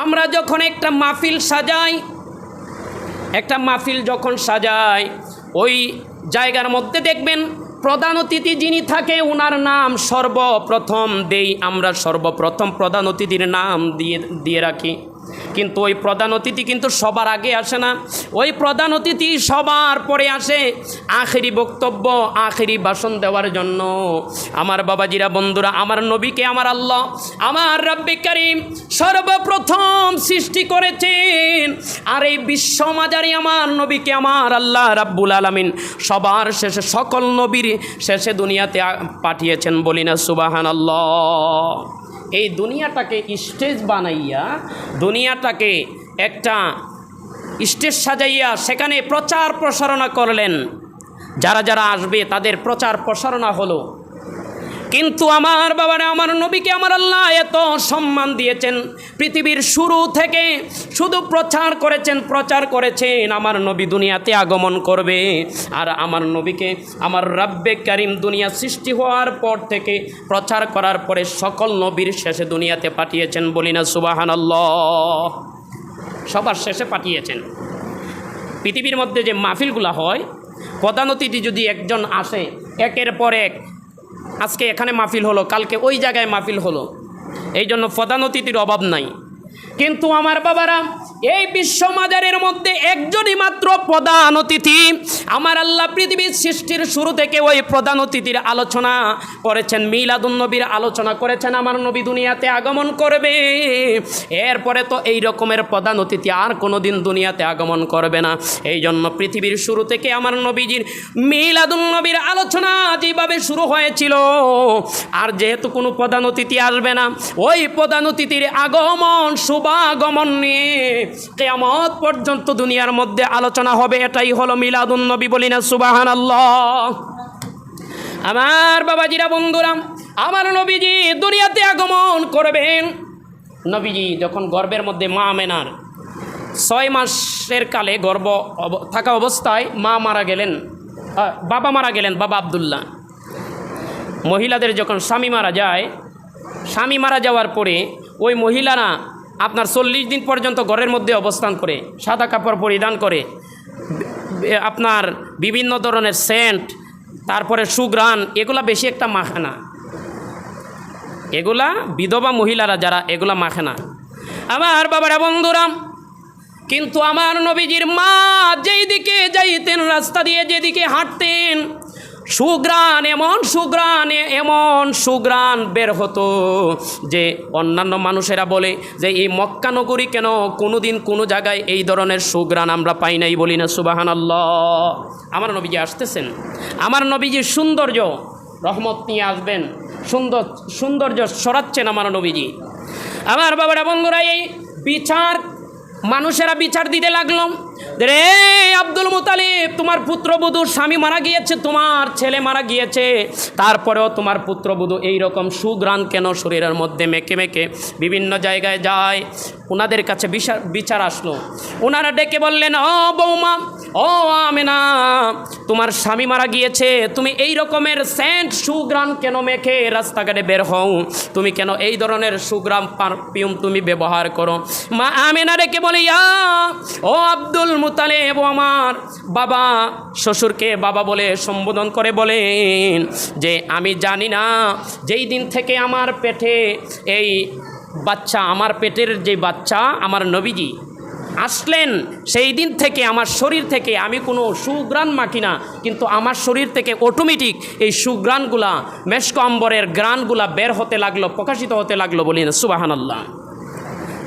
আমরা যখন একটা মাহফিল সাজাই, একটা মাহফিল যখন সাজাই, ওই জায়গার মধ্যে দেখবেন প্রধান অতিথি যিনি থাকে ওনার নাম সর্বপ্রথম দেই আমরা, সর্বপ্রথম প্রধান অতিথির নাম দিয়ে রাখি। কিন্তু ওই প্রধান অতিথি কিন্তু সবার আগে আসে না, ওই প্রধান অতিথি সবার পরে আসে আখেরি বক্তব্য, আখেরি ভাষণ দেওয়ার জন্য। আমার বাবাজিরা, বন্ধুরা, আমার নবীকে আমার আল্লাহ, আমার রব্বে কারীম সর্বপ্রথম সৃষ্টি করেছেন, আর এই বিশ্ব মাঝারি আমার নবীকে আমার আল্লাহ রাব্বুল আলামিন সবার শেষে, সকল নবীর শেষে দুনিয়াতে পাঠিয়েছেন। বলি না সুবহানাল্লাহ। এই দুনিয়াটাকে স্টেজ বানাইয়া, দুনিয়াটাকে একটা স্টেজ সাজাইয়া সেখানে প্রচার প্রসারণা করলেন, যারা যারা আসবে তাদের প্রচার প্রসারণা হলো। কিন্তু আমার বাবারা, আমার নবীকে আমার আল্লাহ এত সম্মান দিয়েছেন, পৃথিবীর শুরু থেকে শুধু প্রচার করেছেন আমার নবী দুনিয়াতে আগমন করবে। আর আমার নবীকে আমার রব্বে কারীম দুনিয়া সৃষ্টি হওয়ার পর থেকে প্রচার করার পরে সকল নবীর শেষে দুনিয়াতে পাঠিয়েছেন। বলি না সুবহানাল্লাহ। সবার শেষে পাঠিয়েছেন। পৃথিবীর মধ্যে যে মাহফিলগুলো হয়, প্রধান অতিথি যদি একজন আসে, একের পর এক, আজকে এখানে মাহফিল হলো, কালকে ওই জায়গায় মাহফিল হলো, এই জন্য প্রধান অতিথির অভাব নাই। কিন্তু আমার বাবারা, এই বিশ্ব মাজারের মধ্যে একজনই মাত্র প্রধান অতিথি। আমার আল্লাহ পৃথিবীর সৃষ্টির শুরু থেকে ওই প্রধান অতিথির আলোচনা করেছেন, মিলাদুন নবীর আলোচনা করেছেন। আমার নবী দুনিয়াতে আগমন করবে, এরপরে তো এই রকমের প্রধান অতিথি আর কোনো দিন দুনিয়াতে আগমন করবে না। এই জন্য পৃথিবীর শুরু থেকে আমার নবীজির মিলাদুন নবীর আলোচনা যেভাবে শুরু হয়েছিল, আর যেহেতু কোনো প্রধান অতিথি আসবে না, ওই প্রধান অতিথির আগমন শুভাগমন নিয়ে কিয়ামত পর্যন্ত দুনিয়ার মধ্যে আলোচনা হবে। এটাই হলো মিলাদুন নবী। বলি না সুবহানাল্লাহ। আমার বাবাজিরা, বন্ধুরা, আমার নবীজি দুনিয়াতে আগমন করবেন। নবীজি যখন গর্ভের মধ্যে মা আমেনার 6 মাসের কালে গর্ভ থাকা অবস্থায় বাবা মারা গেলেন, বাবা আব্দুল্লাহ। মহিলাদের যখন স্বামী মারা যায়, স্বামী মারা যাওয়ার পরে ওই মহিলারা আপনার 40 দিন পর্যন্ত ঘরের মধ্যে অবস্থান করে, সাদা কাপড় পরিধান করে, আপনার বিভিন্ন ধরনের সেন্ট, তারপরে সুঘ্রাণ, এগুলা বেশি একটা মাখে না। এগুলা বিধবা মহিলারা যারা, এগুলা মাখে না। আমার বাবারা, বন্ধুরা, কিন্তু আমার নবীজির মা যেই দিকে যাইতেন, রাস্তা দিয়ে যেদিকে হাঁটতেন, সুঘ্রাণ, এমন সুঘ্রাণ বের হতো যে অন্যান্য মানুষেরা বলে যে এই মক্কা নগরী কেন কোনোদিন কোনো জায়গায় এই ধরনের সুঘ্রাণ আমরা পাই নাই। বলি না সুবহানাল্লাহ। আমার নবীজি আসতেছেন, আমার নবীজির সৌন্দর্য, রহমত নিয়ে আসবেন, সৌন্দর্য সরাচ্ছেন আমার নবীজি। আমার বাবারা, বন্ধুরা, এই মানুষেরা বিচার দিতে লাগলো, রে আব্দুল মুতালিব, তোমার পুত্রবধূ স্বামী মারা গিয়েছে, তোমার ছেলে মারা গিয়েছে, তারপরেও তোমার পুত্রবধূ এইরকম সুঘ্রাণ কেন শরীরের মধ্যে মেখে মেখে বিভিন্ন জায়গায় যায়? ওনাদের কাছে বিচার আসলো। ওনারা ডেকে বললেন, ও বৌমা, ও আমেনা, তোমার স্বামী মারা গিয়েছে, তুমি এই রকমের সেন্ট সুঘ্রাণ কেন মেখে রাস্তাঘাটে বের হও? তুমি কেন এই ধরনের সুঘ্রাণ পারফিউম তুমি ব্যবহার করো? মা আমেনা ডেকে বলে, ও আব্দুল মুতালিব, আমার বাবা, শ্বশুরকে বাবা বলে সম্বোধন করে বলেন যে আমি জানি না, যেই দিন থেকে আমার পেটে এই বাচ্চা, আমার পেটের যে বাচ্চা আমার নবীজি আসলেন, সেই দিন থেকে আমার শরীর থেকে আমি কোনো সুঘ্রাণ মাখি না, কিন্তু আমার শরীর থেকে অটোমেটিক এই সুঘ্রাণগুলা, মেশক অম্বরের ঘ্রাণগুলা বের হতে লাগলো, প্রকাশিত হতে লাগলো। বলি না সুবহানাল্লাহ।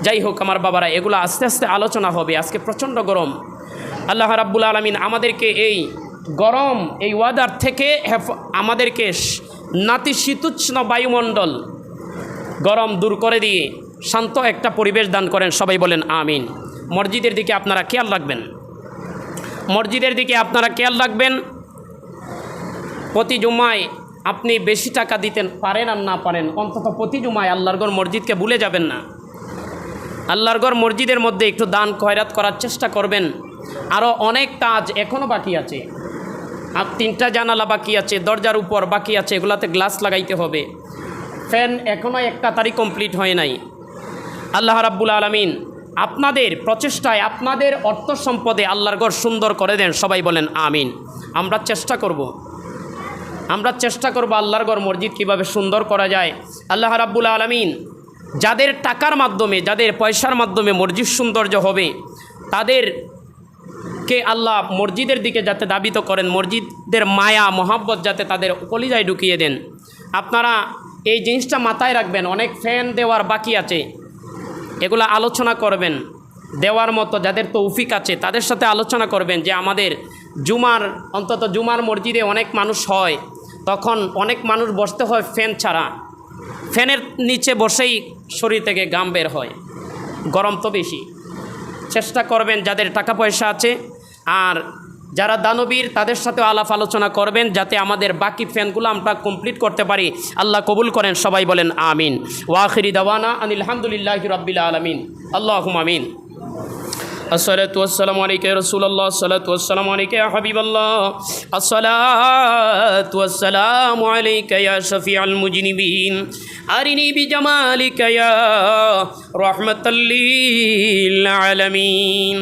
যাই হোক আমার বাবারা, এগুলো আস্তে আস্তে আলোচনা হবে। আজকে প্রচণ্ড গরম। আল্লাহ রাব্বুল আলামিন আমাদেরকে এই গরম, এই ওয়েদার থেকে আমাদেরকে নাতিশীতোষ্ণ বায়ুমণ্ডল, গরম দূর করে দিয়ে শান্ত একটা পরিবেশ দান করেন। সবাই বলেন আমিন। মসজিদের দিকে আপনারা খেয়াল রাখবেন, মসজিদের দিকে আপনারা খেয়াল রাখবেন। প্রতি জুমায় আপনি বেশি টাকা দিতে পারেন আর না পারেন, অন্তত প্রতি জুমায় আল্লাহর ঘর মসজিদকে ভুলে যাবেন না। আল্লাহর ঘর মসজিদের মধ্যে একটু দান খয়রাত করার চেষ্টা করবেন। আরও অনেক কাজ এখনও বাকি আছে, আর 3টা জানালা বাকি আছে, দরজার উপর বাকি আছে, এগুলাতে গ্লাস লাগাইতে হবে। ফ্যান এখনও 1 কাতারি কমপ্লিট হয় নাই। আল্লাহ রাব্বুল আলামিন আপনাদের প্রচেষ্টায়, আপনাদের অর্থ সম্পদে আল্লাহর ঘর সুন্দর করে দেন। সবাই বলেন আমিন। আমরা চেষ্টা করব আল্লাহর ঘর মসজিদ কীভাবে সুন্দর করা যায়। আল্লাহ রাব্বুল আলামিন যাদের টাকার মাধ্যমে, যাদের পয়সার মাধ্যমে মসজিদ সৌন্দর্য হবে, তাদেরকে আল্লাহ মসজিদের দিকে যাতে ধাবিত করেন, মসজিদের মায়া মহাব্বত যাতে তাদের কলিজায় ঢুকিয়ে দেন। আপনারা এই জিনিসটা মাথায় রাখবেন। অনেক ফ্যান দেওয়ার বাকি আছে, এগুলো আলোচনা করবেন। দেওয়ার মতো যাদের তৌফিক আছে তাদের সাথে আলোচনা করবেন যে আমাদের জুমার মসজিদে অনেক মানুষ হয়, তখন অনেক মানুষ বসতে হয় ফ্যান ছাড়া। ফ্যানের নিচে বসেই শরীর থেকে ঘাম বের হয়, গরম তো বেশি। চেষ্টা করবেন যাদের টাকা পয়সা আছে আর যারা দানবীর তাদের সাথেও আলাপ আলোচনা করবেন যাতে আমাদের বাকি ফ্যানগুলো আমরা কমপ্লিট করতে পারি। আল্লাহ কবুল করেন। সবাই বলেন আমিন। ওয়া আখিরি দাওয়ানা আনিল হামদুলিল্লাহি রাব্বিল আলামিন। আল্লাহুম্মা আমিন। আসসালাতু ওয়াসসালামু আলাইকা ইয়া রাসূলুল্লাহ, আসসালাতু ওয়াসসালামু আলাইকা ইয়া হাবিবাল্লাহ, আসসালাতু ওয়াসসালামু আলাইকা ইয়া শাফিউল মুজনিবিন, আরিনি বিজামালিকা ইয়া রাহমাতাল লিল আলামিন।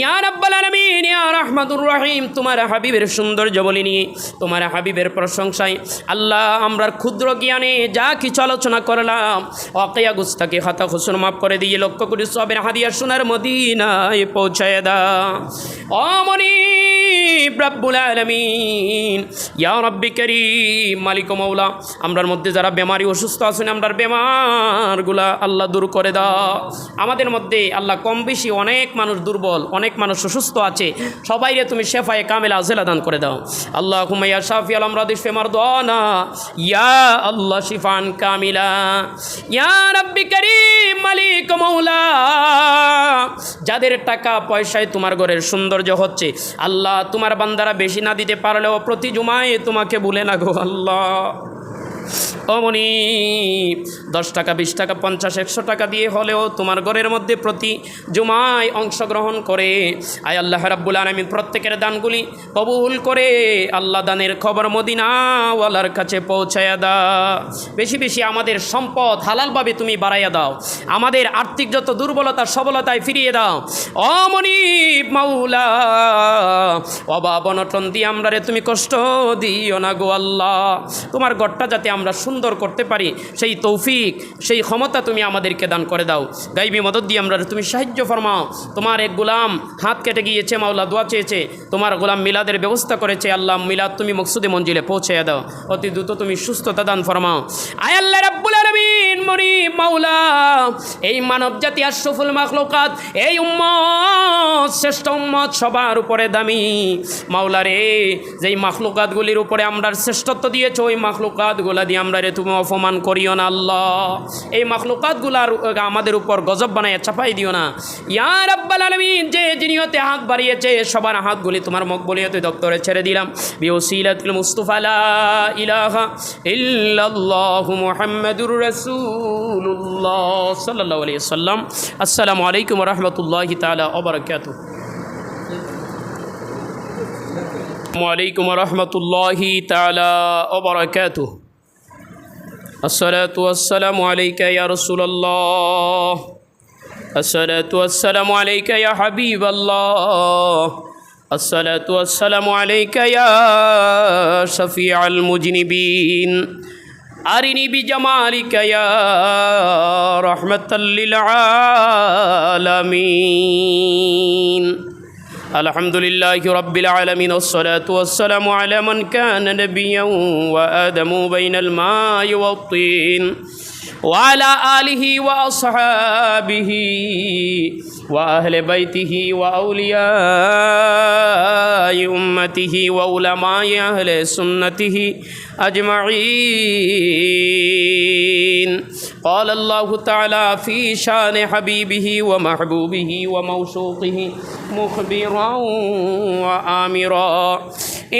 ইয়া রাব্বাল আলামিন, ইয়া রাহমাতুর রহিম, তোমার হাবিবের সৌন্দর্য বলি নিয়ে, তোমার হাবিবের প্রশংসায় আল্লাহ আমরার ক্ষুদ্র জ্ঞানে যা কিছু আলোচনা করলাম, ওয়াকিয়া গুস্তাকি খাতা খুসুন মাফ করে দিয়ে লক্ষ কোটি সবের হাদিয়া সোনার মদিনায় পৌঁছায় দাও। ও মুনিব রব্বুল আলামিন, ইয়া রব্বি কারীম, মালিক ও মাওলা, আমরার মধ্যে যারা বেমারি অসুস্থ আছেন আমরার বেমারগুলা আল্লাহ দূর করে দাও। আমাদের মধ্যে আল্লাহ কম বেশি অনেক মানুষ দুর্বল, অনেক মানুষ অসুস্থ আছে, সবাইরে তুমি শেফায়ে কামিলা আজেলা দান করে দাও। আল্লাহুম্মা ইয়া শাফি আল আমরাদি ইশফি মারদানা, ইয়া আল্লাহ শিফান কামিলা, ইয়া রব্বি কারীম, মালিক ও মাওলা, যাদের টাকা পয়সায় তোমার ঘরের সৌন্দর্য হচ্ছে আল্লাহ, তোমার বান্দারা বেশি না দিতে পারলেও প্রতি জুমায় তোমাকে ভুলে না গো আল্লাহ। ও মুনিব, 10 টাকা 20 টাকা 50 100 টাকা দিয়ে হলেও তোমার ঘরের মধ্যে প্রতি জুমায় অংশগ্রহণ করে আয় আল্লাহ রাব্বুল আলামিন প্রত্যেকের দানগুলি কবুল করে আল্লাহ দানের খবর মদিনাওয়ালার কাছে পৌঁছায়া দাও। বেশি বেশি আমাদের সম্পদ হালালভাবে তুমি বাড়াইয়া দাও, আমাদের আর্থিক যত দুর্বলতা সবলতায় ফিরিয়ে দাও। ও মুনিব মাওলা, অভাব অনটন দিয়ে আমরা তুমি কষ্ট দিও না গো আল্লাহ। তোমার ঘরটা যাতে আমরা সুন্দর করতে পারি সেই তৌফিক, সেই ক্ষমতা তুমি আমাদেরকে দান করে দাও। গাইবি মদদ দিয়ে আমরা তুমি সাহায্য ফরমাও। তোমার এক গোলাম হাত কেটে গিয়েছে মাওলা, দোয়া চেয়েছে, তোমার গোলাম মিলাদের ব্যবস্থা করেছে আল্লাহ, মিলাদ তুমি মকসুদে মঞ্জিলে পৌঁছে দাও, অতি দ্রুত তুমি সুস্থতা দান ফরমাও। আয় আল্লাহ রাব্বুল আলামিন, মুনিব মাওলা, এই মানব জাতি আশরাফুল মাখলুকাত, এই উম্মত শ্রেষ্ঠ উম্মত, সবার উপরে দামি মাওলা রে, যেই মাখলুকাতগুলির উপরে আমরা শ্রেষ্ঠত্ব দিয়েছো ওই মাখলুকাতগুলা দিয়ে আমরা রে তুমি অপমান করিও না আল্লাহ। এই মাখলুকাতগুলার আমাদের উপর গজব বানায় চাপাই দিও না ইয়া রাব্বাল আলামিন। যে জিনিয়তে হাত বাড়িয়েছে সবার হাতগুলি তোমার মকবুলিয়তে দপ্তরে ছেড়ে দিলাম বিওসিলাতুল মুস্তাফা লা ইলাহা ইল্লাল্লাহু মুহাম্মাদুর রাসূলুল্লাহ সাল্লাল্লাহু আলাইহি ওয়াসাল্লাম। আসসালামু আলাইকুম ওয়া রাহমাতুল্লাহি তাআলা ওয়া বারাকাতুহু। ওয়ালাইকুম রহমতুল্লাহি তাআলা ওয়া বারাকাতুহু। আসসালাতু ওয়াসসালামু আলাইকা ইয়া রাসূলুল্লাহ, আসসালাতু ওয়াসসালামু আলাইকা ইয়া হাবিবাল্লাহ, আসসালাতু ওয়াসসালামু আলাইকা ইয়া শাফিউল মুজনিবিন, আরিনি বিজামালিকা ইয়া রাহমাতাল লিল আলামিন। আলহামদুলিল্লাহি রাব্বিল আলামিন, ওয়াসসালাতু ওয়াসসালামু আলা মান কানা নাবিয়্যান ওয়া আদামু বাইনাল মাই ওয়াত-তিন ওয়া আলা আলিহি ওয়া আসহাবিহি ওয়া আহলি বাইতিহি ওয়া আউলিয়াই উম্মতিহি ওয়া উলামাই আহলি সুন্নতিহি আজমাইন। قال الله تعالى في شان حبيبه ومحبوبه وموشوقه مخبرا وآمرا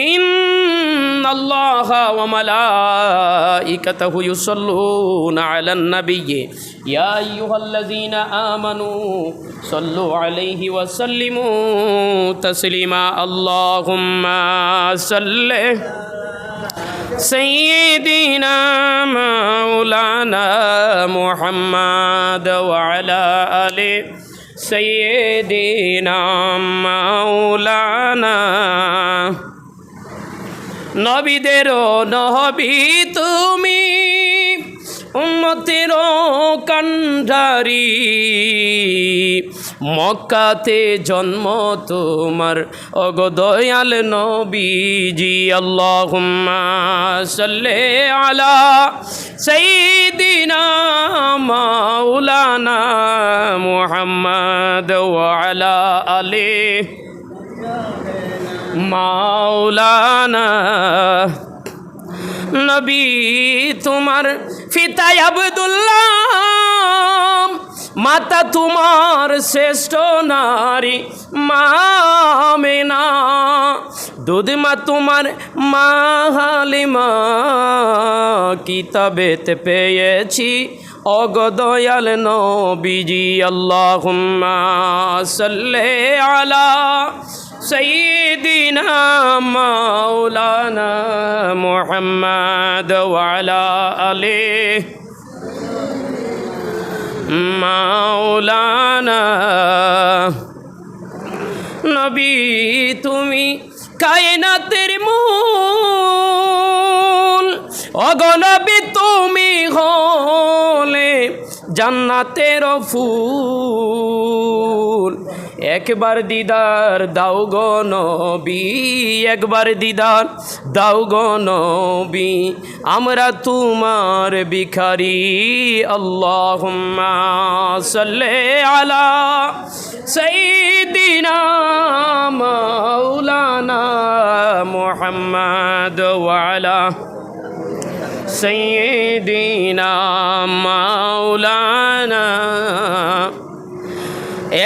إن الله وملائكته يصلون على النبي يا أيها الذين آمنوا صلوا عليه وسلموا تسليما اللهم صل سيدنا مولانا محمد وعلى آل سيدنا مولانا নবীদেরও নবী তুমি, উম্মতেরও কান্ডারি, মক্কাতে জন্ম তোমার ওগো দয়াল নবীজি। আল্লাহুম্মা সাল্লি আলা সাইয়্যিদিনা মাওলানা মুহাম্মদ ওয়া আলা আলি মাওলানা। নবী তোমার পিতা আব্দুল্লাহ, মাতা তোমার শ্রেষ্ঠ নারী মা আমেনা, দুধ মা তোমার মা হালিমা, কিতাবেতে পেয়েছি ওগো দয়াল নবীজি। আল্লাহুম্মা সাল্লি আলা سيدنا مولانا محمد وعلى آله مولانا। নবী তুমি কায়নাতের মূল, ওগো নবী তুমি হলে জান্নাতের ফুল। একবার দিদার দাও গো নবী, একবার দিদার দাও গো নবী, আমরা তোমার ভিখারি। আল্লাহুম্মা সাল্লি আলা সাইয়্যিদিনা মাওলানা মুহাম্মদ ওয়া আলা সাইয়্যিদিনা মাওলানা।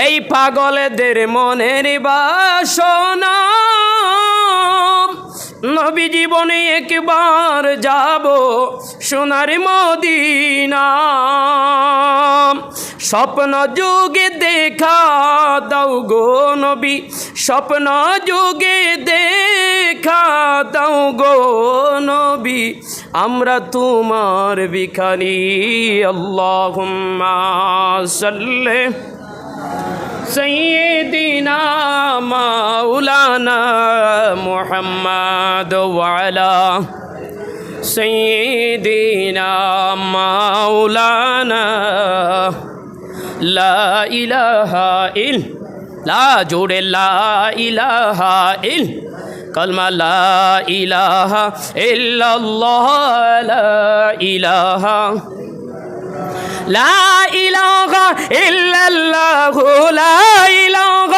এই পাগলদের মনের বাসনা, নবী জীবনে একবার যাব সোনার মদিনা। স্বপ্ন যুগে দেখা দাও গো নবী, স্বপ্ন যুগে দেখা দাও গো নবী, আমরা তোমার ভিখারি। আল্লাহুম্মা সাল্লি سيدنا مولانا محمد وعلى سيدنا مولانا لا إله إلا لا جوڑ لا إله إلا كلمة لا إله إلا الله لا إله لا إله إلا الله لا إله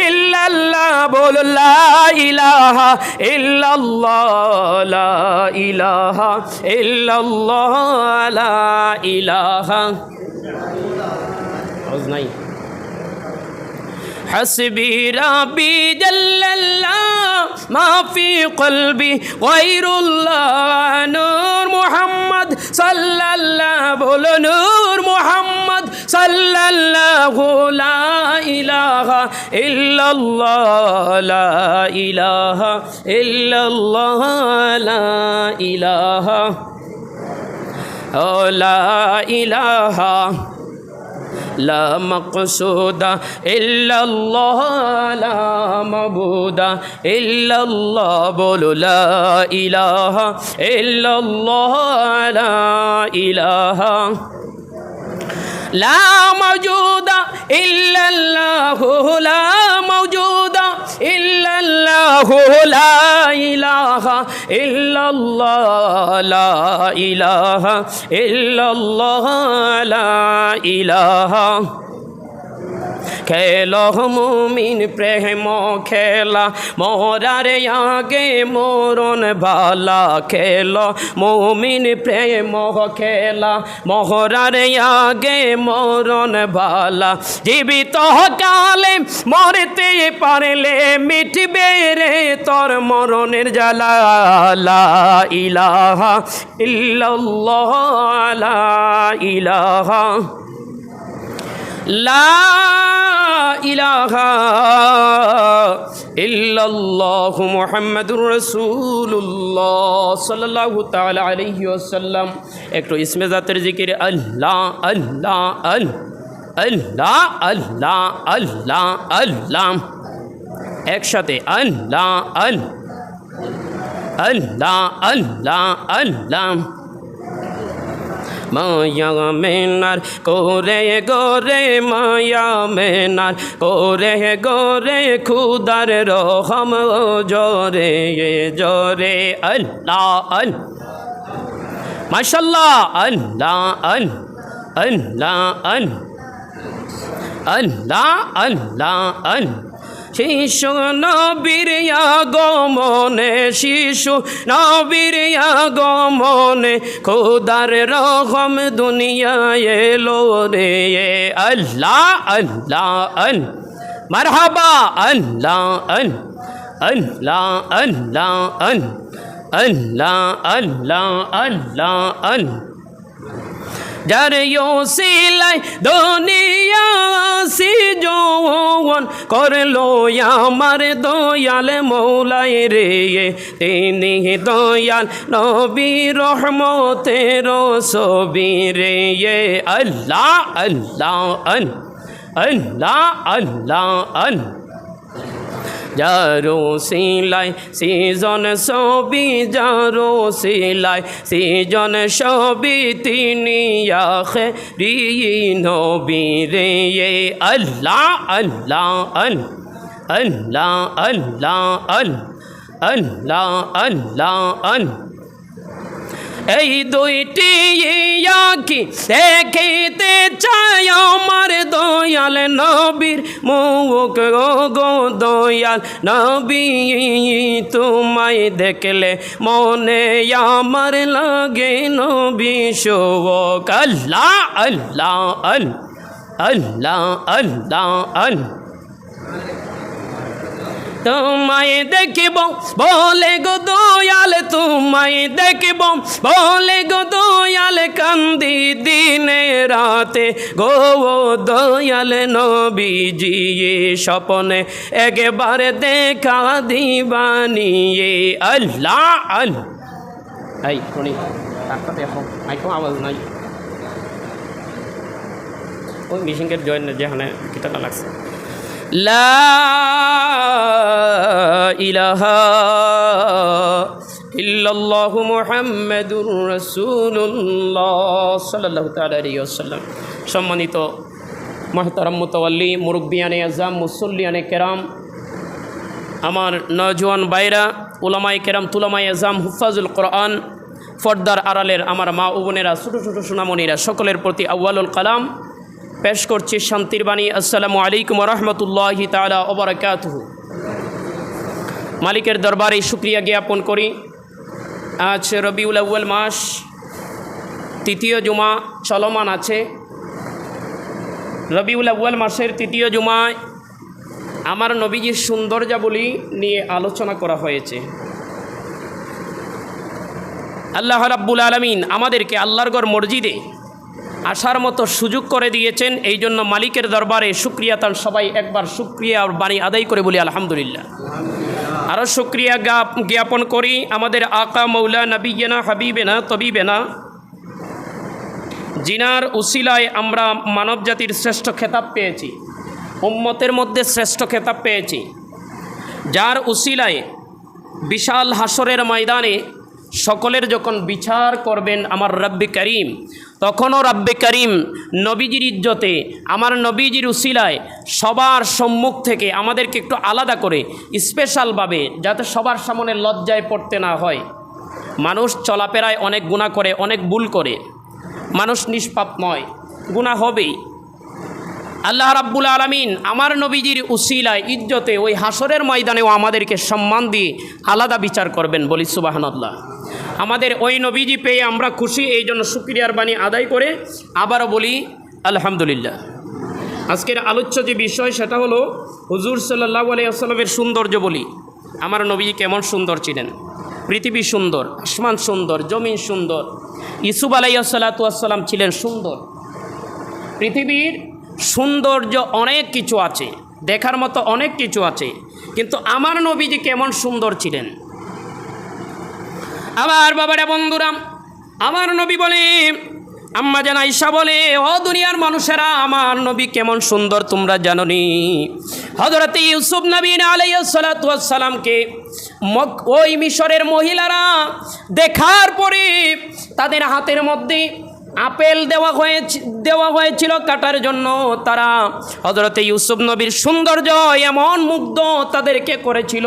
إلا الله بول لا إله إلا الله لا إله إلا الله لا إله أذني حسبي ربي جل الله ما في قلبي غير الله نور محمد صلى الله بول نور محمد صلى الله لا إله إلا الله لا إله إلا الله لا إله لا إله لا مقصود إلا الله لا معبود إلا الله بولو لا إله إلا الله لا إله لا موجود إلا الله لا موجود إلا الله لا إله إلا الله لا إله إلا الله لا إله খেলো মুমিন প্রেম খেলা মোরার আগে মরণ ভালা খেলো মুমিন প্রেম খেলা মোহরার আগে মরণ ভালা জীবিত কালে মরতে পারলে মিটবে রে তোর মরণের জ্বালা লা ইলাহা ইল্লাল্লাহ লা ইলাহা لا إله ইল্লাল্লাহু মুহাম্মাদুর রাসূলুল্লাহ সাল্লাল্লাহু তাআলা আলাইহি ওয়াসাল্লাম। একটু ইসমে জাতের জিকির আল্লাহ আল্লাহ আল্লাহ আল্লাহ আল্লাহ আল্লাহ, একসাথে আল্লাহ আল্লাহ আল্লাহ আল্লাহ। মায়া মেনার করে গোরে মায়া মেনার করে গোরে খুদার রহম জোরে জোরে আল্লাহ মাশাআল্লাহ আল্লাহ আল্লাহ আল্লাহ আল্লাহ আল্লাহ। শিশু নবীর আগমনে শিশু নবীর আগমনে খোদার রহম দুনিয়ায় এলো রে আল্লাহ আল্লাহ মারহাবা আল্লাহ আল্লাহ আল্লাহ আল্লাহ আল্লাহ আল্লাহ আল্লাহ। যার ওসিলায় দুনিয়া সিজন করলো আমার দয়াল মৌলাই রে, তিনি দয়াল নবী রহমতের ছবি রে আল্লাহ আল্লাহ আল্লাহ আল্লাহ আল্লাহ। যারো সিলাই সিজন ছবি যারো সিলাই সিজন ছবি তিনি আখেরি নবী রে আল্লাহ আল্লাহ আল্লাহ আল্লাহ আল্লাহ আল্লাহ আল্লাহ। এই দুইটি আঁখি দেখিতে চাই আমার দয়াল নবীর মুখ গো দয়াল নবী, তোমায় দেখলে মনে আমার লাগে নবী শোক আল্লাহ আল্লাহ আল্লাহ আল্লাহ আল্লাহ। তোমায় দেখিব বলে গো দয়াল তোমায় দেখিব বলে গো দয়াল কান্দি দিনে রাতে গো দয়াল নবীজি স্বপনে একবার দেখা দিবানি আল্লাহ আল্লাহ। এই শুনি টাকা দেখো আইকো আওয়াজ নাই ওই মিশিংয়ের জয়েন যেখানে কিতাটা লাগছে লা ইলাহা ইল্লাল্লাহু মুহাম্মাদুর রাসূলুল্লাহ সাল্লাল্লাহু তাআলা আলাইহি ওয়াসাল্লাম। সম্মানিত মুহতারাম মুতাওয়াল্লি মুরব্বিয়ানে আযম মুসল্লিয়ানে কেরাম, আমার নওজোয়ান ভাইরা উলামায়ে কেরাম তুলামায়ে আযম হুফাজুল কোরআন পর্দার আড়ালের আমার মা ও বোনেরা ছোটো ছোটো সোনামণিরা সকলের প্রতি আউয়ালুল কালাম পেশ করছি শান্তির বাণী। আসসালামু আলাইকুম ওয়া রাহমাতুল্লাহি তাআলা ওয়া বারাকাতুহু। মালিকের দরবারে শুকরিয়া জ্ঞাপন করি। আজ রবিউল আউয়াল মাস, তৃতীয় জুমা চলমান আছে। রবিউল আউয়াল মাসের তৃতীয় জুমায় আমার নবীজির সৌন্দর্যাবলী নিয়ে আলোচনা করা হয়েছে। আল্লাহ রাব্বুল আলামিন আমাদেরকে আল্লাহর ঘর মসজিদে আসার মতো সুযোগ করে দিয়েছেন, এই জন্য মালিকের দরবারে শুকরিয়া তার সবাই একবার শুকরিয়া বাণী আদায় করে বলি আলহামদুলিল্লাহ। আরও শুকরিয়া জ্ঞাপন করি আমাদের আকা মৌলা নবীনা হাবিবেনা তবিবেনা, জিনার উসিলায় আমরা মানব জাতির শ্রেষ্ঠ খেতাব পেয়েছি, উম্মতের মধ্যে শ্রেষ্ঠ খেতাব পেয়েছি, যার উসিলায় বিশাল হাসরের ময়দানে সকলের যখন বিচার করবেন আমার রব্বে করিম, তখনও রব্বে করিম নবীজির ইজ্জতে আমার নবীজির উসিলায় সবার সম্মুখ থেকে আমাদেরকে একটু আলাদা করে স্পেশালভাবে, যাতে সবার সামনে লজ্জায় পড়তে না হয়। মানুষ চলাফেরায় অনেক গুনাহ করে, অনেক ভুল করে, মানুষ নিষ্পাপ নয়, গুনাহ হবেই। আল্লাহ রাব্বুল আলামিন আমার নবীজির উসিলায় ইজ্জতে ওই হাসরের ময়দানেও আমাদেরকে সম্মান দিয়ে আলাদা বিচার করবেন, বলি সুবহানাল্লাহ। আমাদের ওই নবীজি পেয়ে আমরা খুশি, এই জন্য শুকরিয়ার বাণী আদায় করে আবারও বলি আলহামদুলিল্লাহ। আজকের আলোচ্য যে বিষয় সেটা হলো হুজুর সাল্লাল্লাহু আলাইহি ওয়াসাল্লামের সৌন্দর্য। বলি আমার নবীজি কেমন সুন্দর ছিলেন। পৃথিবী সুন্দর, আসমান সুন্দর, জমিন সুন্দর, ইউসুফ আলাইহিস সালাতু ওয়াস সালাম ছিলেন সুন্দর। পৃথিবীর সৌন্দর্য অনেক কিছু আছে, দেখার মতো অনেক কিছু আছে, কিন্তু আমার নবীজি কেমন সুন্দর ছিলেন। আমার বাবারা বন্ধুরা, আমার নবী বলে, আম্মা জান আয়েশা বলে, ও দুনিয়ার মানুষেরা, আমার নবী কেমন সুন্দর তোমরা জানো নি? হযরত ইউসুফ নবী আলাইহিস সালাতু ওয়াস সালামকে ওই মিশরের মহিলারা দেখার পরে তাদের হাতের মধ্যে আপেল দেওয়া হয়েছিল কাটার জন্য। তারা হযরত ইউসুফ নবীর সৌন্দর্য এমন মুগ্ধ তাদেরকে করেছিল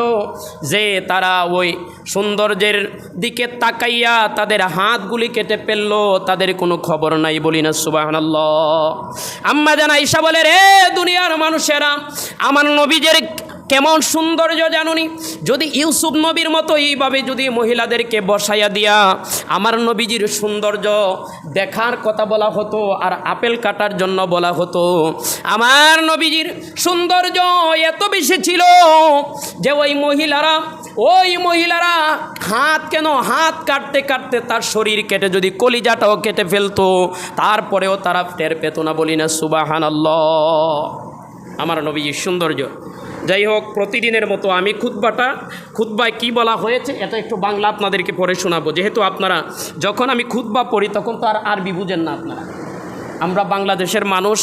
যে তারা ওই সৌন্দর্যের দিকে তাকাইয়া তাদের হাতগুলি কেটে ফেলল, তাদের কোনো খবর নাই। বলি না সুবহানাল্লাহ। আম্মা জান আয়েশা বলে, রে দুনিয়ার মানুষেরা, আমার নবীদের কেমন সৌন্দর্য জানুনি? যদি ইউসুফ নবীর মতো এইভাবে যদি মহিলাদেরকে বসাইয়া দিয়া আমার নবীজির সৌন্দর্য দেখার কথা বলা হতো আর আপেল কাটার জন্য বলা হতো, আমার নবীজির সৌন্দর্য এত বেশি ছিল যে ওই মহিলারা হাত কাটতে কাটতে তার শরীর কেটে যদি কলিজাটাও কেটে ফেলতো, তারপরেও তারা টের পেত না। বলি না সুবহানাল্লাহ। আমার নবীজির সৌন্দর্য। যাই হোক, প্রতিদিনের মতো আমি খুতবায় কি বলা হয়েছে এটা একটু বাংলা আপনাদেরকে পড়ে শোনাবো, যেহেতু আপনারা যখন আমি খুতবা পড়ি তখন তো আর আরবি বুঝেন না আপনারা। আমরা বাংলাদেশের মানুষ,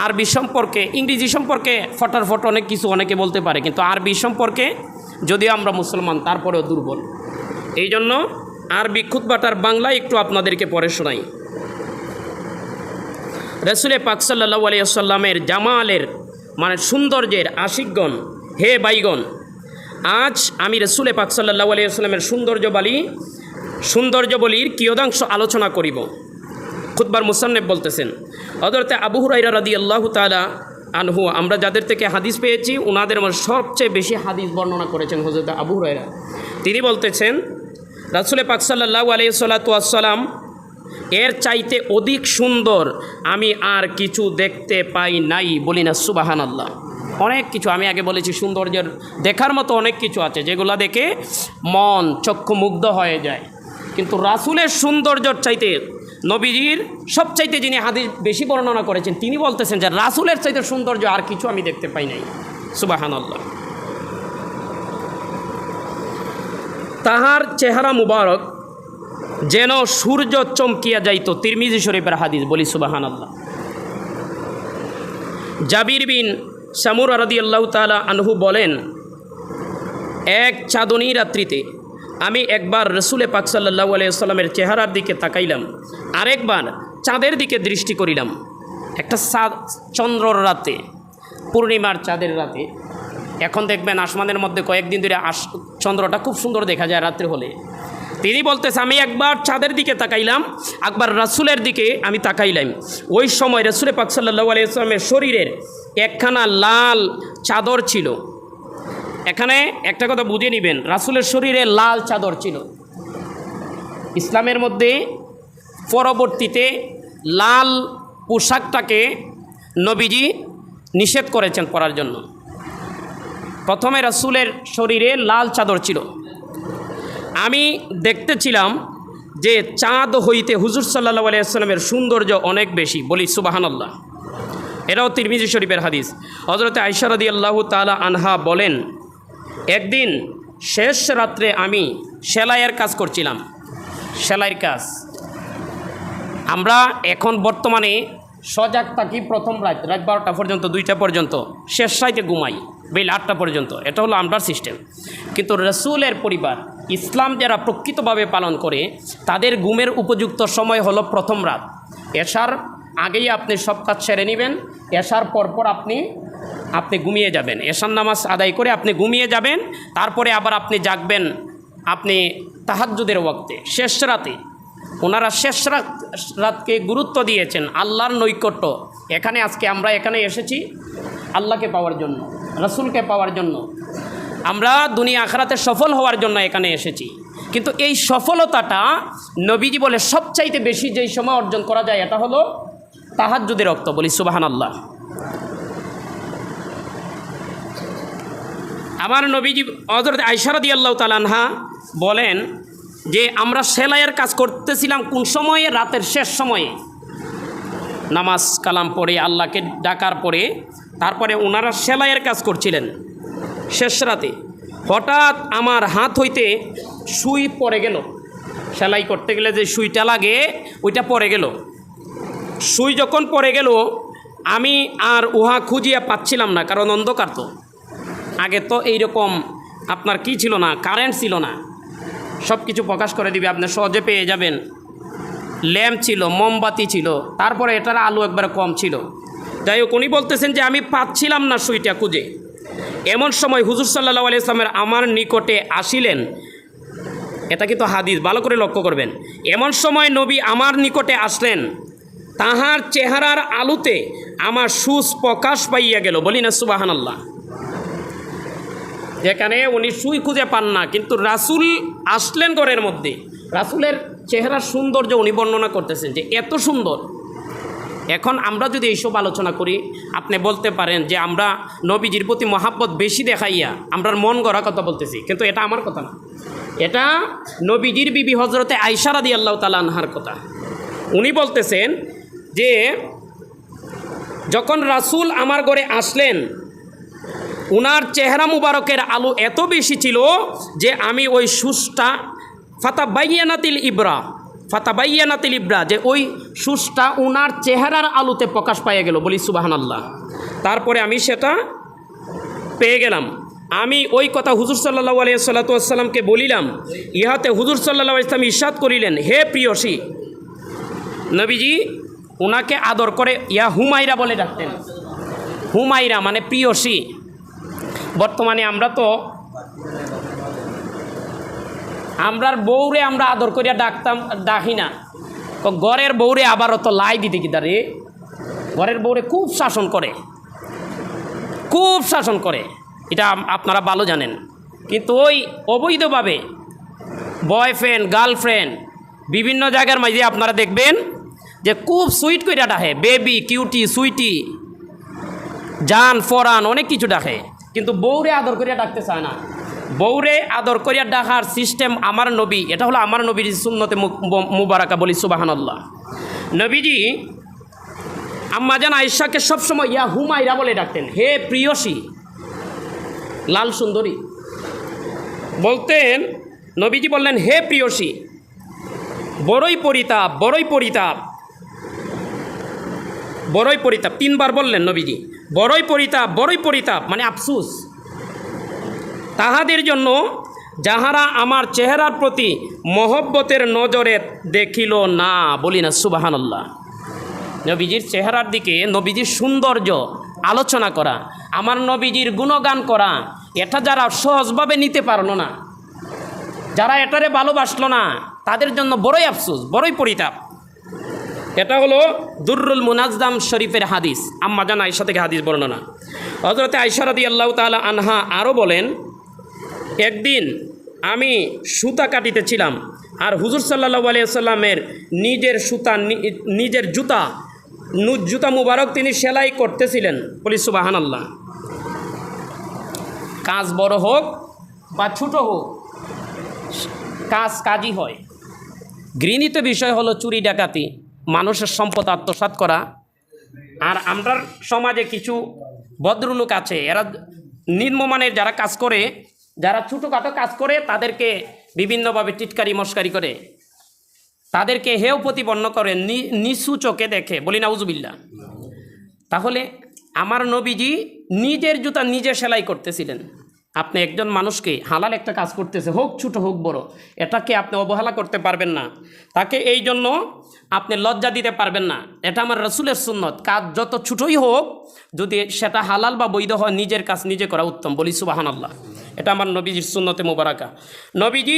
আরবি সম্পর্কে, ইংরেজি সম্পর্কে ফটাফট অনেক কিছু অনেকে বলতে পারে, কিন্তু আরবি সম্পর্কে যদিও আমরা মুসলমান তারপরেও দুর্বল। এই জন্য আরবি খুতবাটার বাংলায় একটু আপনাদেরকে পড়ে শোনাই। রাসূলে পাক সাল্লাল্লাহু আলাইহি ওয়াসাল্লামের জামালের মানে সৌন্দর্যের আশিকগণ, হে বাইগণ, আজ আমি রাসূলে পাক সাল্লাল্লাহু আলাইহি ওয়াসাল্লামের সৌন্দর্যবলীর কিয়দাংশ আলোচনা করিব। খুতবার মুসান্নেফ বলতেছেন, হযরত আবু হুরায়রা রাদিয়াল্লাহু তাআলা আনহু, আমরা যাদের থেকে হাদিস পেয়েছি ওনাদের মধ্যে সবচেয়ে বেশি হাদিস বর্ণনা করেছেন হযরত আবু হুরায়রা। তিনি বলতেছেন, রাসূলে পাক সাল্লাল্লাহু আলাইহি ওয়াসাল্লাম এর চাইতে অধিক সুন্দর আমি আর কিছু দেখতে পাই নাই। বলি না সুবহানাল্লাহ। অনেক কিছু আমি আগে বলেছি, সৌন্দর্যের দেখার মতো অনেক কিছু আছে যেগুলো দেখে মন চক্ষু মুগ্ধ হয়ে যায়, কিন্তু রাসূলের সৌন্দর্যর চাইতে, নবীজির সবচাইতে যিনি হাদিস বেশি বর্ণনা করেছেন তিনি বলতেছেন যে রাসূলের চাইতে সৌন্দর্য আর কিছু আমি দেখতে পাই নাই। সুবহানাল্লাহ। তাহার চেহারা মুবারক যেন সূর্য চমকিয়া যাইত। তিরমিজি শরীফের হাদিস। বলি সুবহানাল্লাহ। জাবির বিন সামুরা রাদিয়াল্লাহু তাআলা আনহু বলেন, এক চাঁদনী রাত্রিতে আমি একবার রাসূলে পাক সাল্লাল্লাহু আলাইহি ওয়াসাল্লামের চেহারার দিকে তাকাইলাম, আরেকবার চাঁদের দিকে দৃষ্টি করিলাম। একটা চন্দ্রর রাতে, পূর্ণিমার চাঁদের রাতে, এখন দেখবেন আসমানের মধ্যে কয়েকদিন ধরে চন্দ্রটা খুব সুন্দর দেখা যায় রাত্রে হলে। তিনি বলতেছে, আমি একবার চাঁদের দিকে তাকাইলাম, একবার রাসূলের দিকে আমি তাকাইলাম। ওই সময় রাসূলে পাক সাল্লাল্লাহু আলাইহি ওয়াসাল্লামের শরীরের একখানা লাল চাদর ছিল। এখানে একটা কথা বুঝে নেবেন, রাসূলের শরীরে লাল চাদর ছিল। ইসলামের মধ্যে পরবর্তীতে লাল পোশাকটাকে নবীজি নিষেধ করেছেন পরার জন্য। প্রথমে রাসূলের শরীরে লাল চাদর ছিল। আমি দেখতেছিলাম যে চাঁদ হইতে হুজুর সাল্লাল্লাহু আলাইহি ওয়াসাল্লামের সৌন্দর্য অনেক বেশি। বলি সুবহানাল্লাহ। এটাও তিরমিজি শরীফের হাদিস। হযরত আয়েশা রাদিয়াল্লাহু তাআলা আনহা বলেন, একদিন শেষ রাত্রে আমি সেলাইয়ের কাজ করছিলাম। সেলাইয়ের কাজ আমরা এখন বর্তমানে সজাগ থাকি প্রথম রাত 12টা পর্যন্ত, 2টা পর্যন্ত, শেষ রাতে ঘুমাই বেলা 8টা পর্যন্ত। এটা হলো আমরার সিস্টেম। কিন্তু রাসূলের পরিবার, ইসলাম যারা প্রকৃতভাবে পালন করে তাদের ঘুমের উপযুক্ত সময় হলো প্রথম রাত। এশার আগেই আপনি সব কাজ সেরে নেবেন, এশার পরপর আপনি ঘুমিয়ে যাবেন। এশার নামাজ আদায় করে আপনি ঘুমিয়ে যাবেন, তারপরে আবার আপনি জাগবেন আপনি তাহাজ্জুদের ওয়াক্তে, শেষ রাতে। ওনারা শেষ রাতকে গুরুত্ব দিয়েছেন, আল্লাহর নৈকট্য। এখানে আজকে আমরা এখানে এসেছি আল্লাহকে পাওয়ার জন্য, রাসূলকে পাওয়ার জন্য, আমরা দুনিয়া আখিরাতে সফল হওয়ার জন্য এখানে এসেছি। কিন্তু এই সফলতাটা নবীজি বলে সবচাইতে বেশি যেই সময় অর্জন করা যায় এটা হলো তাহাজ্জুদের ওয়াক্ত। বলি সুবহানাল্লাহ। আমার নবীজি হযরত আয়েশা রাদিয়াল্লাহু তাআলা আনহা বলেন যে আমরা সেলাইয়ের কাজ করতেছিলাম কোন সময়ে? রাতের শেষ সময়ে। নামাজ কালাম পড়ে আল্লাহকে ডাকার পরে তারপরে ওনারা সেলাইয়ের কাজ করছিলেন। শেষ রাতে হঠাৎ আমার হাত হইতে সুই পড়ে গেল। সেলাই করতে গেলে যে সুইটা লাগে ওইটা পড়ে গেল। সুই যখন পড়ে গেল আমি আর উহা খুঁজিয়া পাচ্ছিলাম না, কারণ অন্ধকার তো। আগে তো এইরকম আপনার কি ছিল না, কারেন্ট ছিল না, সব কিছু প্রকাশ করে দিবে, আপনি সহজে পেয়ে যাবেন। ল্যাম্প ছিল, মোমবাতি ছিল, তারপরে এটার আলো একবারে কম ছিল। যাই হোক, উনি বলতেছেন যে আমি পাচ্ছিলাম না সুইটা খুঁজে। এমন সময় হুজুর সাল্লাল্লাহু আলাইহি ওয়াসাল্লামের আমার নিকটে আসিলেন। এটা কিন্তু হাদিস, ভালো করে লক্ষ্য করবেন। এমন সময় নবী আমার নিকটে আসলেন, তাহার চেহারার আলোতে আমার সুস প্রকাশ পাইয়া গেল। বলি না সুবহানাল্লাহ। যেখানে উনি সুই খুঁজে পান না, কিন্তু রাসূল আসলেন ঘরের মধ্যে। রাসূলের চেহারার সৌন্দর্য উনি বর্ণনা করতেছেন যে এত সুন্দর। এখন আমরা যদি এইসব আলোচনা করি, আপনি বলতে পারেন যে আমরা নবীজির প্রতি মহাব্বত বেশি দেখাইয়া আমরা মন গড়া কথা বলতেছি, কিন্তু এটা আমার কথা না। এটা নবীজির বিবি হজরতে আয়েশা রাদিয়াল্লাহু তাআলা আনহার কথা। উনি বলতেছেন যে যখন রাসূল আমার ঘরে আসলেন, উনার চেহারা মুবারকের আলো এত বেশি ছিল যে আমি ওই সুসটা ফাতাবাইয়ানাতিল ইবরা যে ওই সুসটা উনার চেহারার আলোতে প্রকাশ পাইয়া গেল। বলি সুবহানাল্লাহ। তারপরে আমি সেটা পেয়ে গেলাম। আমি ওই কথা হুজুর সাল্লাল্লাহু আলাইহি ওয়াসাল্লামকে বলিলাম। ইহাতে হুজুর সাল্লাল্লাহু আলাইহি ওয়াসাল্লাম ইরশাদ করিলেন, হে প্রিয়সী। নবীজি ওনাকে আদর করে ইয়া হুমায়রা বলে ডাকতেন। হুমায়রা মানে প্রিয়সী। বর্তমানে আমরা তো আমরার বউরে আমরা আদর করিয়া ডাকি না, ঘরের বউরে আবারও তো লাই দিতে কি দাঁড়িয়ে ঘরের বউরে খুব শাসন করে, এটা আপনারা ভালো জানেন। কিন্তু ওই অবৈধভাবে বয়ফ্রেন্ড গার্লফ্রেন্ড বিভিন্ন জায়গার মাঝে আপনারা দেখবেন যে খুব সুইট কইরা ডাকে, বেবি, কিউটি, সুইটি, জান, ফরান, অনেক কিছু ডাকে, কিন্তু বউরে আদর করিয়া ডাকতে চায় না। বউরে আদর করিয়া ডাকার সিস্টেম আমার নবী, এটা হলো আমার নবীর সুন্নতে মুবারাকা। বলি সুবহানাল্লাহ। নবীজি আম্মাজান আয়েশাকে সবসময় ইয়া হুমায়রা বলে ডাকতেন, হে প্রিয়সী, লাল সুন্দরী বলতেন। নবীজি বললেন, হে প্রিয়সী, বড়ই পরিতাপ, তিনবার বললেন নবীজি। বড়ই পরিতাপ মানে আফসুস তাহাদের জন্য যাহারা আমার চেহারার প্রতি মহব্বতের নজরে দেখিল না। বলি না সুবহানাল্লাহ। নবীজির চেহারার দিকে, নবীজির সৌন্দর্য আলোচনা করা, আমার নবীজির গুণগান করা, এটা যারা সহজভাবে নিতে পারলো না, যারা এটারে ভালোবাসলো না, তাদের জন্য বড়ই আফসোস, বড়ই পরিতাপ। এটা হলো দুররুল মুনাজ্জাম শরীফের হাদিস, আম্মাজান আয়েশা থেকে হাদিস বর্ণনা। হযরতে আয়েশা রাদিয়াল্লাহু তাআলা আনহা আরও বলেন, একদিন আমি সুতা কাটিতেছিলাম, আর হুজুর সাল্লাল্লাহু আলাইহি ওয়াসাল্লামের নিজের জুতা মুবারক তিনি সেলাই করতেছিলেন। বলি সুবহানাল্লাহ। কাজ বড় হোক বা ছোট হোক, কাজই হয়। ঘৃণিত বিষয় হলো চুরি ডাকাতি, মানুষের সম্পদ আত্মসাৎ করা। আর আমরার সমাজে কিছু ভদ্রলোক আছে, এরা নিম্নমানের যারা কাজ করে, যারা ছোটোখাটো কাজ করে, তাদেরকে বিভিন্নভাবে টিটকারি মস্কারি করে, তাদেরকে হেয় প্রতিপন্ন করে, নিচু চোখে দেখে। বলি নাউজুবিল্লাহ। তাহলে আমার নবীজি নিজের জুতা নিজে সেলাই করতেছিলেন। আপনি একজন মানুষকে হালাল একটা কাজ করতেছে, হোক ছোটো হোক বড়, এটাকে আপনি অবহেলা করতে পারবেন না, তাকে এই জন্য আপনি লজ্জা দিতে পারবেন না। এটা আমার রাসূলের সুন্নত। কাজ যত ছোটোই হোক, যদি সেটা হালাল বা বৈধ হয়, নিজের কাজ নিজে করা উত্তম। বলি সুবহানাল্লাহ। এটা আমার নবীজির সুন্নতে মুবারাকা। নবীজি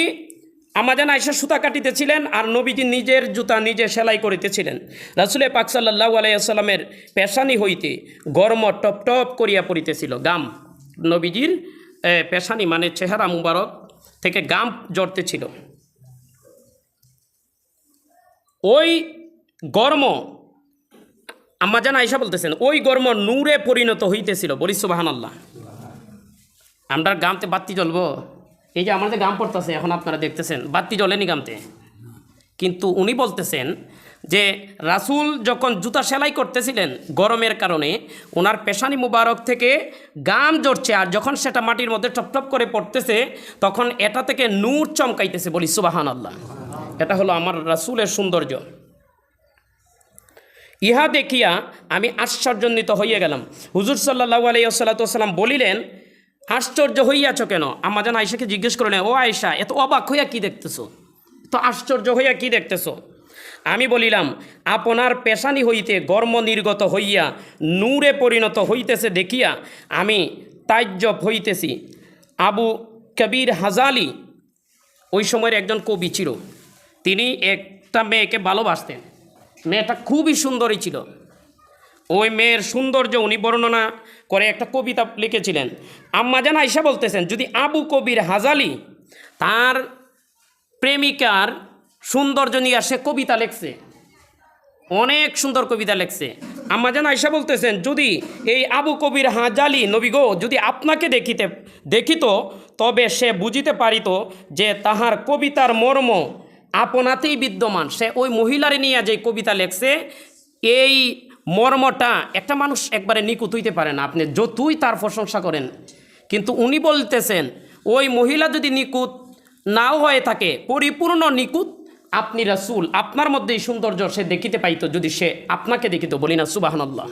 আম্মাজান আয়েশা সুতা কাটিতেছিলেন, আর নবীজি নিজের জুতা নিজে সেলাই করিতেছিলেন। রাসূল পাক সাল্লাল্লাহু আলাইহি ওয়াসাল্লামের পেশানি হইতে গরম টপ টপ করিয়া পড়িতেছিল গাম। নবীজির পেশানি মানে চেহারা মুবারক থেকে গাম জড়তেছিল। ওই গর্ম, আম্মাজান আয়েশা বলতেছেন, ওই গর্ম নূরে পরিণত হইতেছিল। বলি সুবহানাল্লাহ। আমরা গামতে বাতি জ্বলবো, এই যে আমাদের গাম পড়তেছে এখন আপনারা দেখতেছেন, বাতি জ্বলেনি গামতে, কিন্তু উনি বলতেছেন যে রাসূল যখন জুতা সেলাই করতেছিলেন গরমের কারণে ওনার পেশানি মুবারক থেকে গাম জড়ছে, আর যখন সেটা মাটির মধ্যে টপটপ করে পড়তেছে তখন এটা থেকে নূর চমকাইতেছে। বলি সুবহানাল্লাহ। এটা হলো আমার রাসূলের সৌন্দর্য। ইহা দেখিয়া আমি আশ্চর্যান্বিত হইয়া গেলাম। হুজুর সাল্লাল্লাহু আলাইহি ওয়াসাল্লাম বলিলেন, আশ্চর্য হইয়াছ কেন? আম্মাজান আয়েশাকে জিজ্ঞেস করলেন, ও আয়েশা, এত অবাক হইয়া কি দেখতেছো, তো আশ্চর্য হইয়া কি দেখতেছো? আমি বলিলাম, আপনার পেশানি হইতে গর্ম নির্গত হইয়া নূরে পরিণত হইতেছে দেখিয়া আমি তাজ্জব হইতেছি। আবু কবির হাজালি ওই সময়ের একজন কবি ছিল। তিনি একটা মেয়েকে ভালোবাসতেন, মেয়েটা খুবই সুন্দরী ছিল। ওই মেয়ের সৌন্দর্য উনি বর্ণনা করে একটা কবিতা লিখেছিলেন। আম্মাজান আয়েশা বলতেছেন, যদি আবু কবির হাজালি তার প্রেমিকার সৌন্দর্য নিয়ে সে কবিতা লেখছে, অনেক সুন্দর কবিতা লেখছে। আম্মাজান আয়েশা বলতেছেন, যদি এই আবু কবির হাজালি নবী গো যদি আপনাকে দেখিত তবে সে বুঝিতে পারিত যে তাহার কবিতার মর্ম আপনাতেই বিদ্যমান। সে ওই মহিলারে নিয়ে যে কবিতা লেখছে, এই মর্মটা একটা মানুষ একবারে নিকুত হইতে পারে না, আপনি যতই তার প্রশংসা করেন। কিন্তু উনি বলতেছেন, ওই মহিলা যদি নিকুত নাও হয়ে থাকে, পরিপূর্ণ নিকুত আপনি রাসূল, আপনার মধ্যে এই সৌন্দর্য সে দেখিতে পাইত যদি সে আপনাকে দেখিত। বলি না সুবহানাল্লাহ।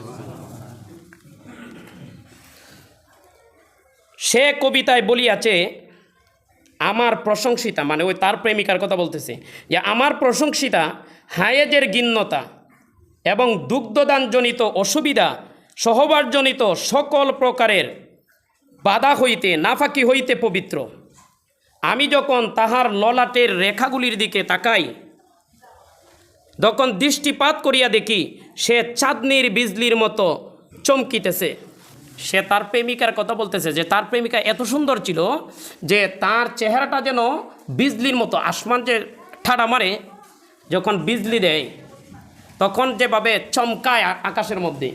সে কবিতায় বলিয়াছে, আমার প্রশংসিতা, মানে ওই তার প্রেমিকার কথা বলতেছে, যে আমার প্রশংসিতা হায়েজের গিন্নতা এবং দুগ্ধদানজনিত অসুবিধা সহবারজনিত সকল প্রকারের বাধা হইতে নাফাকি হইতে পবিত্র। আমি যখন তাহার ললাটের রেখাগুলির দিকে তাকাই, তখন দৃষ্টিপাত করিয়া দেখি সে চাঁদনির বিজলির মতো চমকিতেছে। সে তার প্রেমিকার কথা বলতেছে যে তার প্রেমিকা এত সুন্দর ছিল যে তার চেহারাটা যেন বিজলির মতো, আসমান যে ঠাড়া মারে যখন বিজলি দেয় তখন যেভাবে চমকায় আকাশের মধ্যে,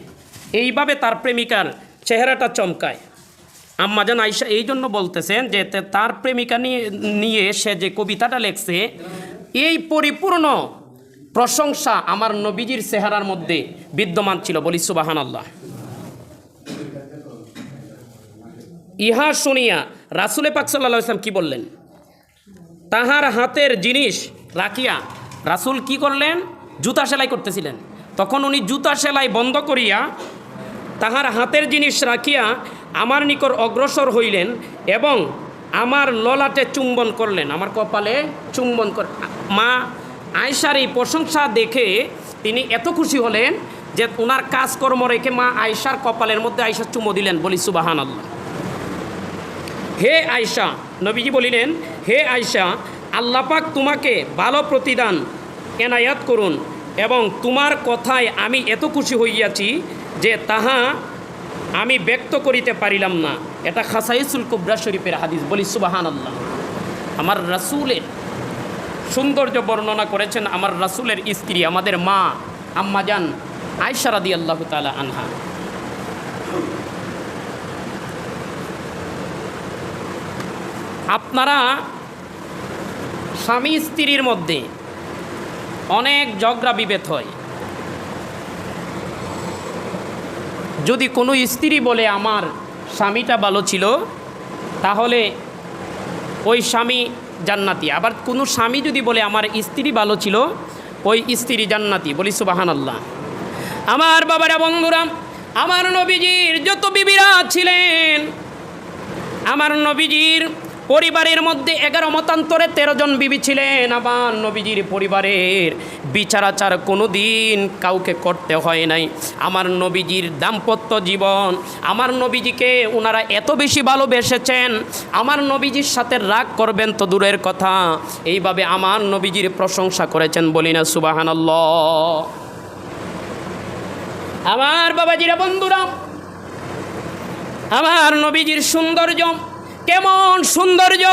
এইভাবে তার প্রেমিকার চেহারাটা চমকায়। আম্মাজান আয়েশা এই জন্য বলতেছেন যে তার প্রেমিকা নিয়ে সে যে কবিতাটা লেখছে, এই পরিপূর্ণ প্রশংসা আমার নবীজির চেহারার মধ্যে বিদ্যমান ছিল। বলি সুবহানাল্লাহ। ইহা শুনিয়া রাসূল পাক সাল্লাল্লাহু আলাইহি ওয়াসাল্লাম কি বললেন? তাহার হাতের জিনিস রাখিয়া, রাসূল কি করলেন? জুতা সেলাই করতেছিলেন, তখন উনি জুতা সেলাই বন্ধ করিয়া তাহার হাতের জিনিস রাখিয়া আমার নিকট অগ্রসর হইলেন এবং আমার ললাটে চুম্বন করলেন, আমার কপালে চুম্বন করে। মা আয়েশার এই প্রশংসা দেখে তিনি এত খুশি হলেন যে ওনার কাজকর্ম রেখে মা আয়েশার কপালের মধ্যে আয়েশা চুমো দিলেন। বলি সুবহানাল্লাহ। হে আয়েশা, নবীজি বলিলেন, হে আয়েশা, আল্লাহ পাক তোমাকে ভালো প্রতিদান এনায়াত করুন এবং তোমার কথায় আমি এত খুশি হইয়াছি যে তাহা আমি ব্যক্ত করিতে পারিলাম না। এটা খাসাইসুল কুবরা শরীফের হাদিস। বলি সুবহানাল্লাহ। আমার রাসূলের সৌন্দর্য বর্ণনা করেছেন আমার রাসূলের স্ত্রী, আমাদের মা আম্মাজান আয়েশা রাদিয়াল্লাহু তাআলা আনহা। আপনারা স্বামী স্ত্রীর মধ্যে অনেক ঝগড়া বিভেদ হয়। যদি কোনো স্ত্রী বলে আমার স্বামীটা ভালো ছিল, তাহলে ওই স্বামী জান্নাতি। আবার কোনো স্বামী যদি বলে আমার স্ত্রী ভালো ছিল, ওই স্ত্রী জান্নাতি। বলি সুবহানাল্লাহ। আমার বাবারা, বন্ধুরা, আমার নবীজির যত বিবিরা ছিলেন, আমার নবীজির পরিবারের মধ্যে 11 মতান্তরে 13 জন বিবি ছিলেন। আমার নবীজির পরিবারের বিচার আচার কোনো দিন কাউকে করতে হয় নাই। আমার নবীজির দাম্পত্য জীবন, আমার নবীজিকে ওনারা এত বেশি ভালোবেসেছেন, আমার নবীজির সাথে রাগ করবেন তো দূরের কথা, এইভাবে আমার নবীজির প্রশংসা করেছেন। বলি না সুবহানাল্লাহ। আমার বাবাজিরা, বন্ধুরা, আমার নবীজির সৌন্দর্য কেমন সৌন্দর্য!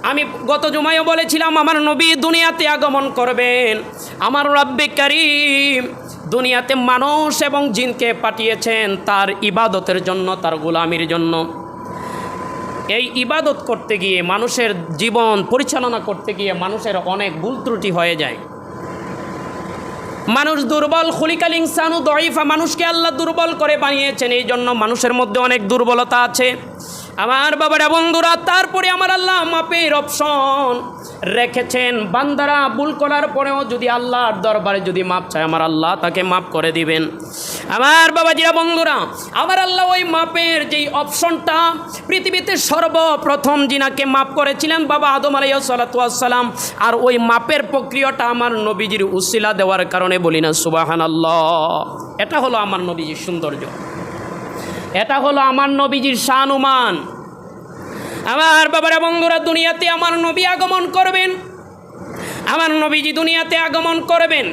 আমি গত জুমায়ও বলেছিলাম, আমার নবী দুনিয়াতে আগমন করবেন। আমার রব্বে কারীম দুনিয়াতে মানুষ এবং জিনকে পাঠিয়েছেন তার ইবাদতের জন্য, তার গোলামির জন্য। এই ইবাদত করতে গিয়ে, মানুষের জীবন পরিচালনা করতে গিয়ে মানুষের অনেক ভুল ত্রুটি হয়ে যায়। মানুষ দুর্বল, খুলিকাল ইনসানু দঈফা, মানুষকে আল্লাহ দুর্বল করে বানিয়েছেন, এই জন্য মানুষের মধ্যে অনেক দুর্বলতা আছে আমার বাবারা বন্ধুরা। তারপরে আমার আল্লাহ মাপের অপশন রেখেছেন, বান্দারা ভুল করার পরেও যদি আল্লাহর দরবারে যদি মাপ চায় আমার আল্লাহ তাকে মাপ করে দিবেন। আমার বাবাজিরা বন্ধুরা, আমার আল্লাহ ওই মাপের যেই অপশনটা পৃথিবীতে সর্বপ্রথম জিনাকে মাপ করেছিলেন বাবা আদম আলাইহিস সালাতু ওয়াস সালাম, আর ওই মাপের প্রক্রিয়াটা আমার নবীজির উসিলা দেওয়ার কারণে বলি না সুবহানাল্লাহ। এটা হলো আমার নবীজির সৌন্দর্য, এটা হলো আমার নবীজির শানুমান। আমার বাবারা বন্ধুরা, দুনিয়াতে আমার নবী আগমন করবেন, আমার নবীজি দুনিয়াতে আগমন করবেন।